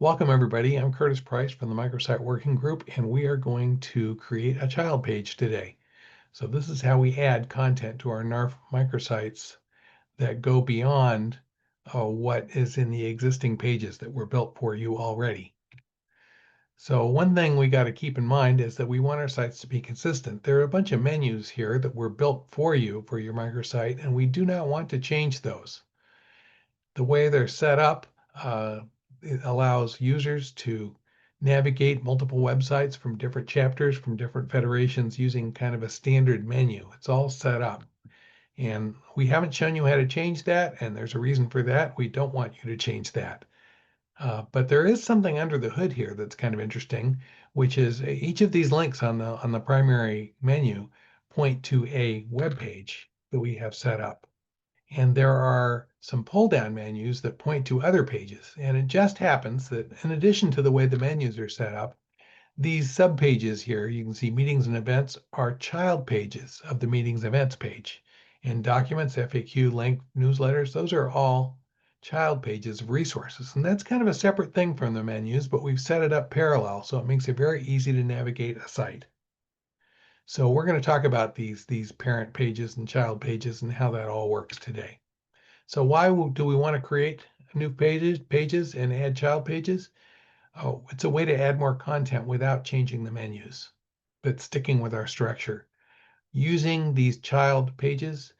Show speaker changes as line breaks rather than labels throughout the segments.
Welcome everybody. I'm Curtis Price from the Microsite Working Group, and we are going to create a child page today. So this is how we add content to our NARFE microsites that go beyond what is in the existing pages that were built for you already. So one thing we got to keep in mind is that we want our sites to be consistent. There are a bunch of menus here that were built for you for your microsite, and we do not want to change those. The way they're set up, it allows users to navigate multiple websites from different chapters, from different federations using kind of a standard menu. It's all set up. And we haven't shown you how to change that, and there's a reason for that. We don't want you to change that. But there is something under the hood here that's kind of interesting, which is each of these links on the primary menu point to a web page that we have set up. And there are some pull-down menus that point to other pages. And it just happens that in addition to the way the menus are set up, these sub-pages here, you can see meetings and events, are child pages of the meetings events page. And documents, FAQ, link, newsletters, those are all child pages of resources. And that's kind of a separate thing from the menus, but we've set it up parallel, so it makes it very easy to navigate a site. So we're going to talk about these parent pages and child pages and how that all works today. So why do we want to create new pages and add child pages? Oh, it's a way to add more content without changing the menus, but sticking with our structure. Using these child pages,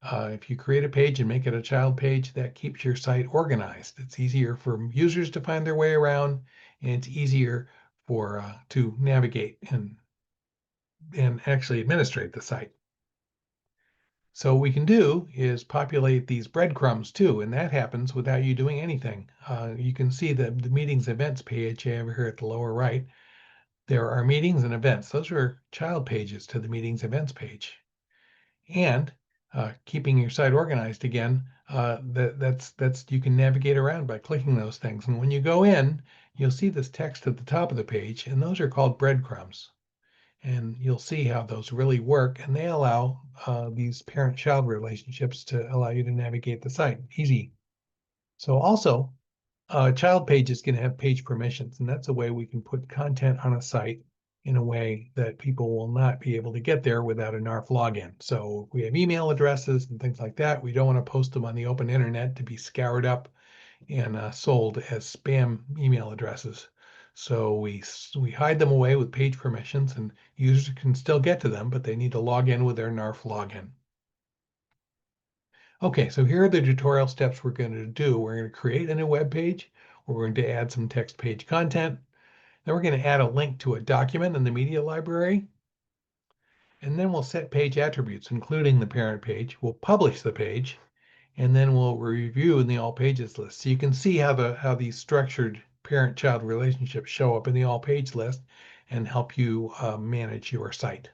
if you create a page and make it a child page, that keeps your site organized. It's easier for users to find their way around, and it's easier for to navigate and actually administrate the site. So what we can do is populate these breadcrumbs too, and that happens without you doing anything. You can see the meetings events page over here at the lower right. There are meetings and events. Those are child pages to the meetings events page. And keeping your site organized again, that's you can navigate around by clicking those things. And when you go in, you'll see this text at the top of the page, and those are called breadcrumbs. And you'll see how those really work, and they allow these parent-child relationships to allow you to navigate the site easy. So also, child pages can have page permissions, and that's a way we can put content on a site in a way that people will not be able to get there without a NARFE login. So if we have email addresses and things like that, we don't want to post them on the open internet to be scoured up and sold as spam email addresses. So we hide them away with page permissions, and users can still get to them, but they need to log in with their NARFE login. Okay, so here are the tutorial steps we're going to do. We're going to create a new web page. We're going to add some text page content. Then we're going to add a link to a document in the media library. And then we'll set page attributes, including the parent page. We'll publish the page, and then we'll review in the all pages list. So you can see how these structured parent-child relationships show up in the all page list and help you manage your site.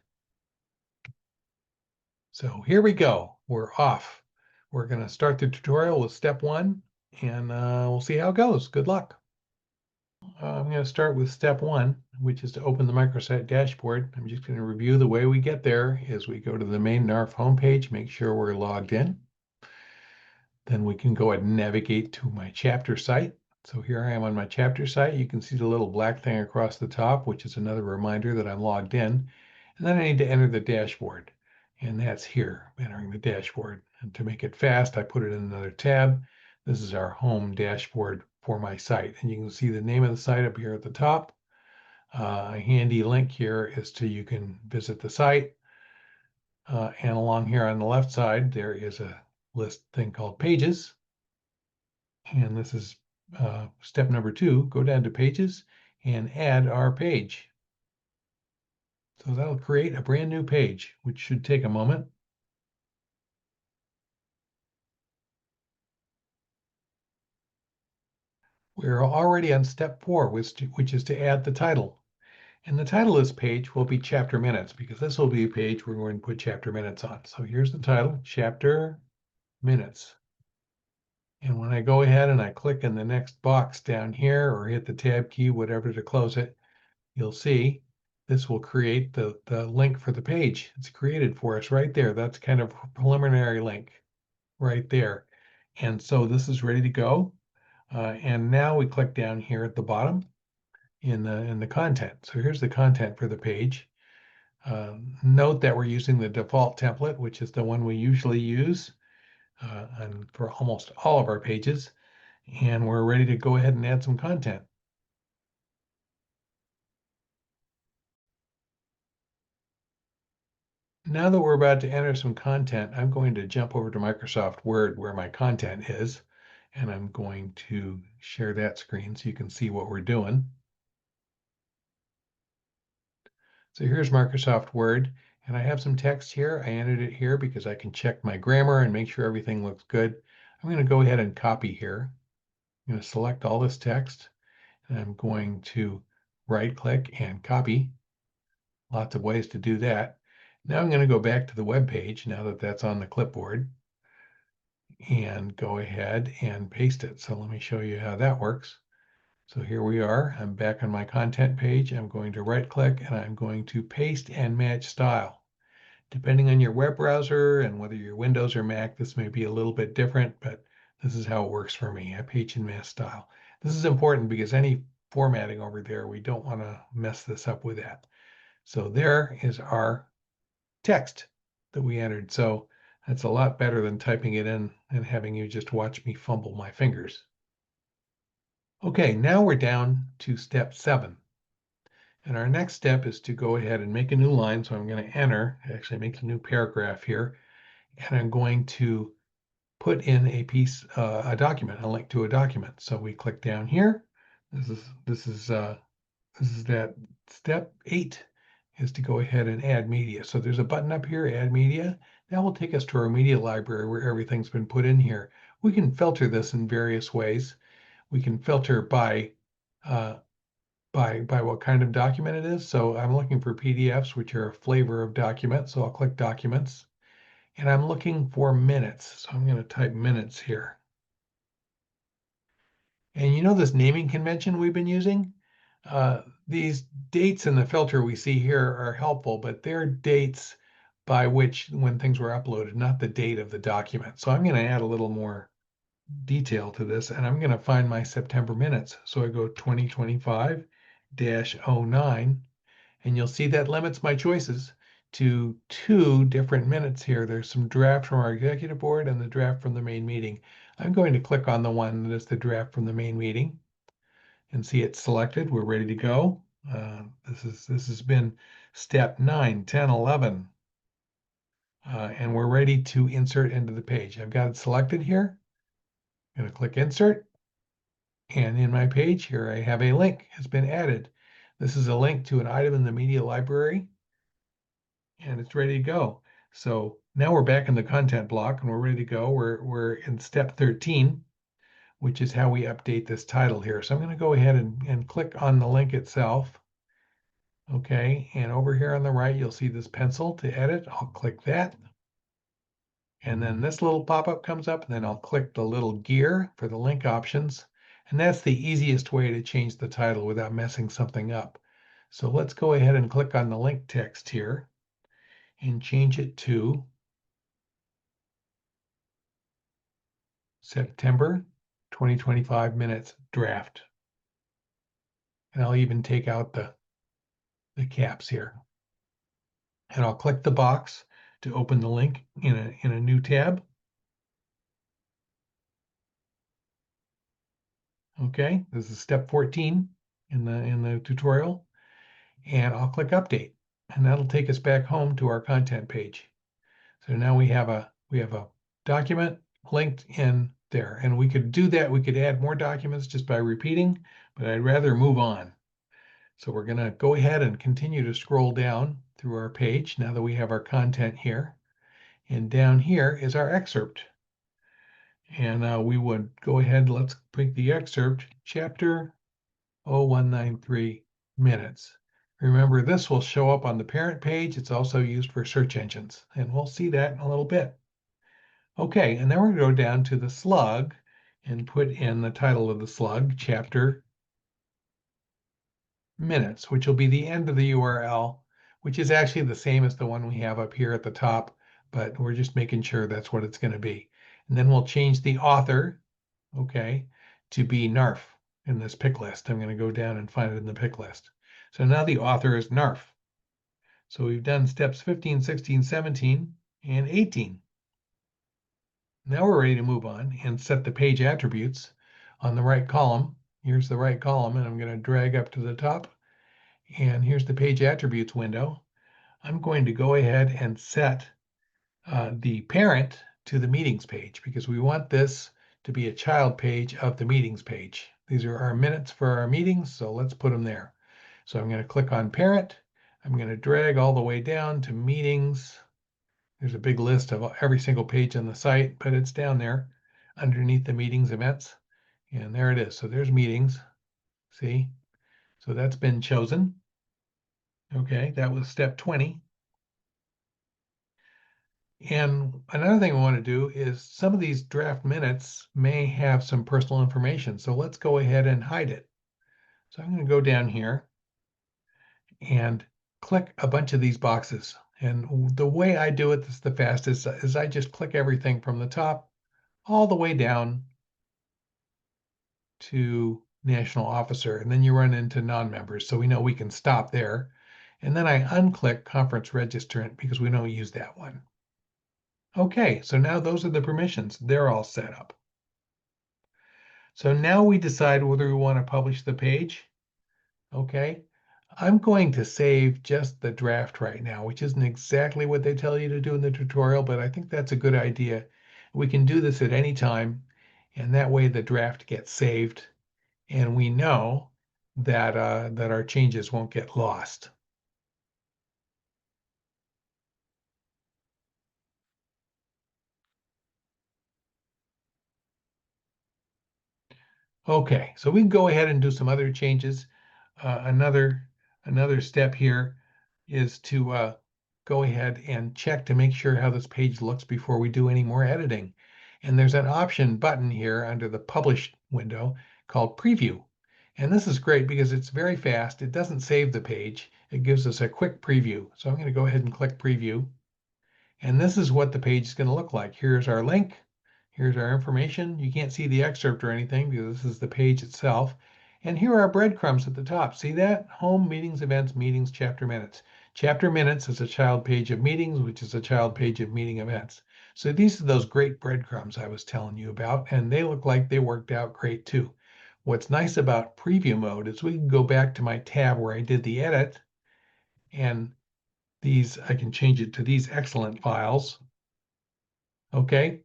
So here we go. We're off. We're going to start the tutorial with step 1, and we'll see how it goes. Good luck. I'm going to start with step 1, which is to open the microsite dashboard. I'm just going to review the way we get there as we go to the main NARFE homepage, make sure we're logged in. Then we can go ahead and navigate to my chapter site. So here I am on my chapter site. You can see the little black thing across the top, which is another reminder that I'm logged in. And then I need to enter the dashboard. And that's here, entering the dashboard. And to make it fast, I put it in another tab. This is our home dashboard for my site. And you can see the name of the site up here at the top. A handy link here is to you can visit the site. And along here on the left side, there is a list thing called pages. And this is step number 2. Go down to pages and add our page. So that'll create a brand new page, which should take a moment. We're already on step 4, which is to add the title. And the title of this page will be chapter minutes, because this will be a page we're going to put chapter minutes on. So here's the title, chapter minutes. And when I go ahead and I click in the next box down here or hit the tab key, whatever to close it, you'll see this will create the link for the page. It's created for us right there. That's kind of a preliminary link right there. And so this is ready to go. And now we click down here at the bottom in the content. So here's the content for the page. Note that we're using the default template, which is the one we usually use and for almost all of our pages. And we're ready to go ahead and add some content. Now that we're about to enter some content, I'm going to jump over to Microsoft Word where my content is, and I'm going to share that screen so you can see what we're doing. So here's Microsoft Word, and I have some text here. I entered it here because I can check my grammar and make sure everything looks good. I'm going to go ahead and copy here. I'm going to select all this text, and I'm going to right-click and copy. Lots of ways to do that. Now I'm going to go back to the web page now that that's on the clipboard and go ahead and paste it. So let me show you how that works. So here we are. I'm back on my content page. I'm going to right click and I'm going to paste and match style. Depending on your web browser and whether you're Windows or Mac, this may be a little bit different, but this is how it works for me. I paste and match style. This is important because any formatting over there, we don't want to mess this up with that. So there is our text that we entered. So that's a lot better than typing it in and having you just watch me fumble my fingers. Okay, now we're down to step 7. And our next step is to go ahead and make a new line. So I'm going to actually make a new paragraph here, and I'm going to put in a document, a link to a document. So we click down here. This is that step 8 is to go ahead and add media. So there's a button up here, add media. That will take us to our media library where everything's been put in here. We can filter this in various ways. We can filter by what kind of document it is. So I'm looking for PDFs, which are a flavor of document. So I'll click Documents, and I'm looking for minutes. So I'm going to type minutes here. And you know this naming convention we've been using? These dates in the filter we see here are helpful, but they're dates by which when things were uploaded, not the date of the document. So I'm going to add a little more detail to this, and I'm going to find my September minutes. So I go 2025-09, and you'll see that limits my choices to 2 different minutes here. There's some draft from our executive board and the draft from the main meeting. I'm going to click on the one that is the draft from the main meeting and see it selected. We're ready to go. This has been step 9, 10, 11. And we're ready to insert into the page. I've got it selected here. I'm going to click insert. And in my page here, I have a link has been added. This is a link to an item in the media library, and it's ready to go. So now we're back in the content block and we're ready to go. We're in step 13, which is how we update this title here. So I'm going to go ahead and click on the link itself. Okay, and over here on the right, you'll see this pencil to edit. I'll click that. And then this little pop-up comes up, and then I'll click the little gear for the link options. And that's the easiest way to change the title without messing something up. So let's go ahead and click on the link text here and change it to September 2025 minutes draft. And I'll even take out the caps here. And I'll click the box to open the link in a new tab. Okay, this is step 14 in the tutorial. And I'll click update, and that'll take us back home to our content page. So now we have a document linked in there, and we could do that. We could add more documents just by repeating, but I'd rather move on. So we're going to go ahead and continue to scroll down through our page now that we have our content here. And down here is our excerpt. And we would go ahead, let's pick the excerpt, chapter 0193 minutes. Remember, this will show up on the parent page. It's also used for search engines, and we'll see that in a little bit. Okay, and then we're going to go down to the slug and put in the title of the slug, chapter minutes, which will be the end of the URL, which is actually the same as the one we have up here at the top, but we're just making sure that's what it's going to be. And then we'll change the author, okay, to be NARFE in this pick list. I'm going to go down and find it in the pick list. So now the author is NARFE. So we've done steps 15, 16, 17, and 18. Now we're ready to move on and set the page attributes on the right column. Here's the right column, and I'm going to drag up to the top. And here's the page attributes window. I'm going to go ahead and set the parent to the meetings page because we want this to be a child page of the meetings page. These are our minutes for our meetings, so let's put them there. So I'm going to click on parent. I'm going to drag all the way down to meetings. There's a big list of every single page on the site, but it's down there underneath the meetings events. And there it is. So there's meetings. See? So that's been chosen. Okay, that was step 20. And another thing we want to do is some of these draft minutes may have some personal information. So let's go ahead and hide it. So I'm going to go down here and click a bunch of these boxes. And the way I do it, that's the fastest, is I just click everything from the top all the way down to national officer. And then you run into non-members. So we know we can stop there. And then I unclick conference registrant because we don't use that one. Okay, so now those are the permissions. They're all set up. So now we decide whether we want to publish the page. Okay, I'm going to save just the draft right now, which isn't exactly what they tell you to do in the tutorial, but I think that's a good idea. We can do this at any time, and that way the draft gets saved, and we know that, that our changes won't get lost. Okay, so we can go ahead and do some other changes. Another step here is to go ahead and check to make sure how this page looks before we do any more editing. And there's an option button here under the Publish window called Preview. And this is great because it's very fast. It doesn't save the page. It gives us a quick preview. So I'm going to go ahead and click Preview. And this is what the page is going to look like. Here's our link. Here's our information. You can't see the excerpt or anything because this is the page itself. And here are our breadcrumbs at the top. See that? Home, meetings, events, meetings, chapter minutes. Chapter minutes is a child page of meetings, which is a child page of meeting events. So these are those great breadcrumbs I was telling you about, and they look like they worked out great too. What's nice about preview mode is we can go back to my tab where I did the edit, and these, I can change it to these excellent files. Okay,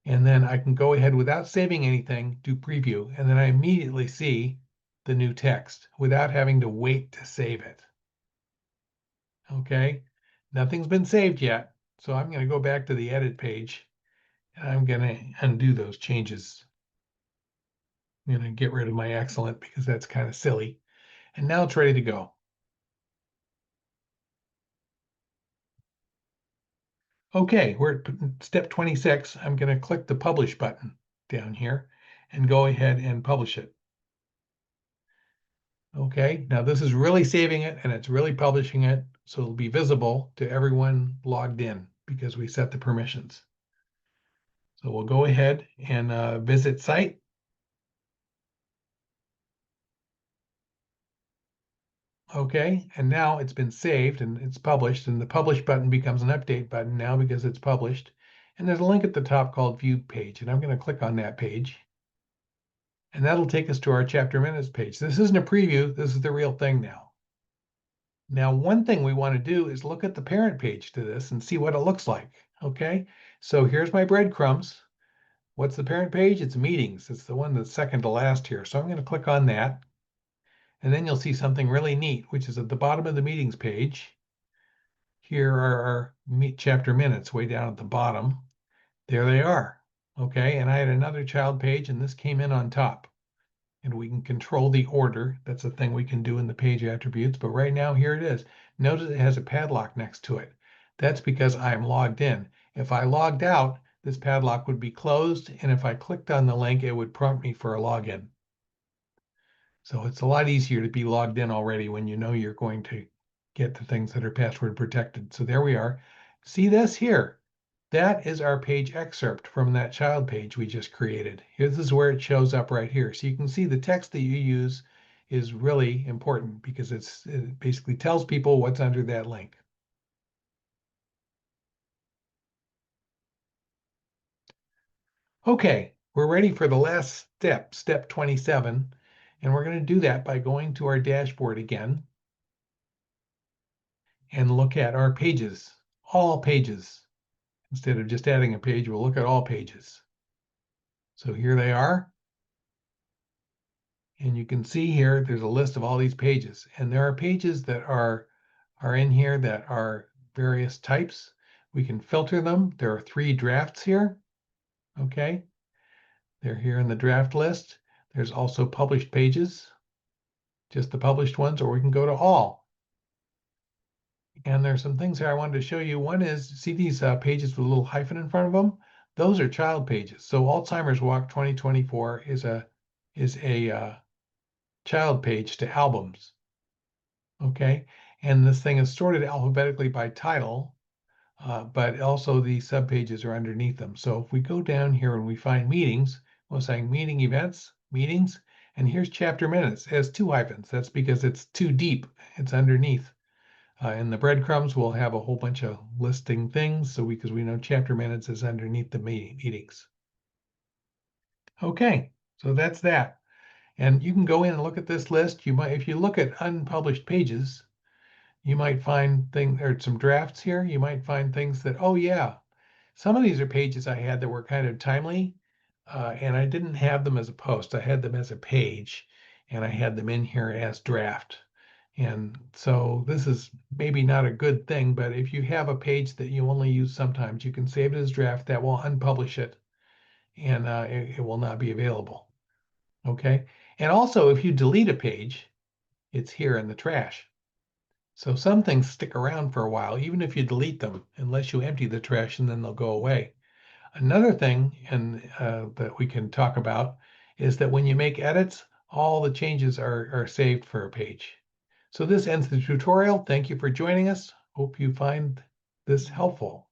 and then I can go ahead without saving anything, do preview, and then I immediately see the new text without having to wait to save it. Okay, nothing's been saved yet, so I'm going to go back to the edit page and I'm going to undo those changes. I'm going to get rid of my excellent because that's kind of silly. And now it's ready to go. Okay, we're at step 26. I'm going to click the publish button down here and go ahead and publish it. Okay, now this is really saving it and it's really publishing it, so it'll be visible to everyone logged in because we set the permissions. So we'll go ahead and visit site. Okay, and now it's been saved and it's published, and the publish button becomes an update button now because it's published. And there's a link at the top called View Page, and I'm going to click on that page. And that'll take us to our chapter minutes page. This isn't a preview, this is the real thing now. Now, one thing we want to do is look at the parent page to this and see what it looks like. Okay, so here's my breadcrumbs. What's the parent page? It's meetings. It's the one that's second to last here. So I'm going to click on that. And then you'll see something really neat, which is at the bottom of the meetings page. Here are our chapter minutes way down at the bottom. There they are. Okay, and I had another child page, and this came in on top. And we can control the order. That's a thing we can do in the page attributes. But right now, here it is. Notice it has a padlock next to it. That's because I'm logged in. If I logged out, this padlock would be closed. And if I clicked on the link, it would prompt me for a login. So it's a lot easier to be logged in already when you know you're going to get the things that are password protected. So there we are. See this here. That is our page excerpt from that child page we just created. This is where it shows up right here. So you can see the text that you use is really important because it basically tells people what's under that link. Okay, we're ready for the last step, step 27. And we're going to do that by going to our dashboard again and look at our pages, all pages. Instead of just adding a page, we'll look at all pages. So here they are. And you can see here, there's a list of all these pages. And there are pages that are in here that are various types. We can filter them. There are 3 drafts here. Okay. They're here in the draft list. There's also published pages, just the published ones, or we can go to all. And there's some things here I wanted to show you. One is, see these pages with a little hyphen in front of them? Those are child pages. So Alzheimer's Walk 2024 is a child page to albums. Okay, and this thing is sorted alphabetically by title, but also the subpages are underneath them. So if we go down here and we find meetings, we're saying meeting events, meetings, and here's chapter minutes. It has 2 hyphens. That's because it's too deep. It's underneath. In the breadcrumbs, we'll have a whole bunch of listing things. So because we know chapter minutes is underneath the meetings. Okay, so that's that. And you can go in and look at this list. You might, if you look at unpublished pages, you might find things, there's some drafts here. You might find things that, oh yeah, some of these are pages I had that were kind of timely, and I didn't have them as a post. I had them as a page, and I had them in here as draft. And so this is maybe not a good thing, but if you have a page that you only use sometimes, you can save it as draft. That will unpublish it, and it will not be available. Okay. And also, if you delete a page, it's here in the trash. So some things stick around for a while, even if you delete them, unless you empty the trash and then they'll go away. Another thing that we can talk about is that when you make edits, all the changes are saved for a page. So this ends the tutorial. Thank you for joining us. Hope you find this helpful.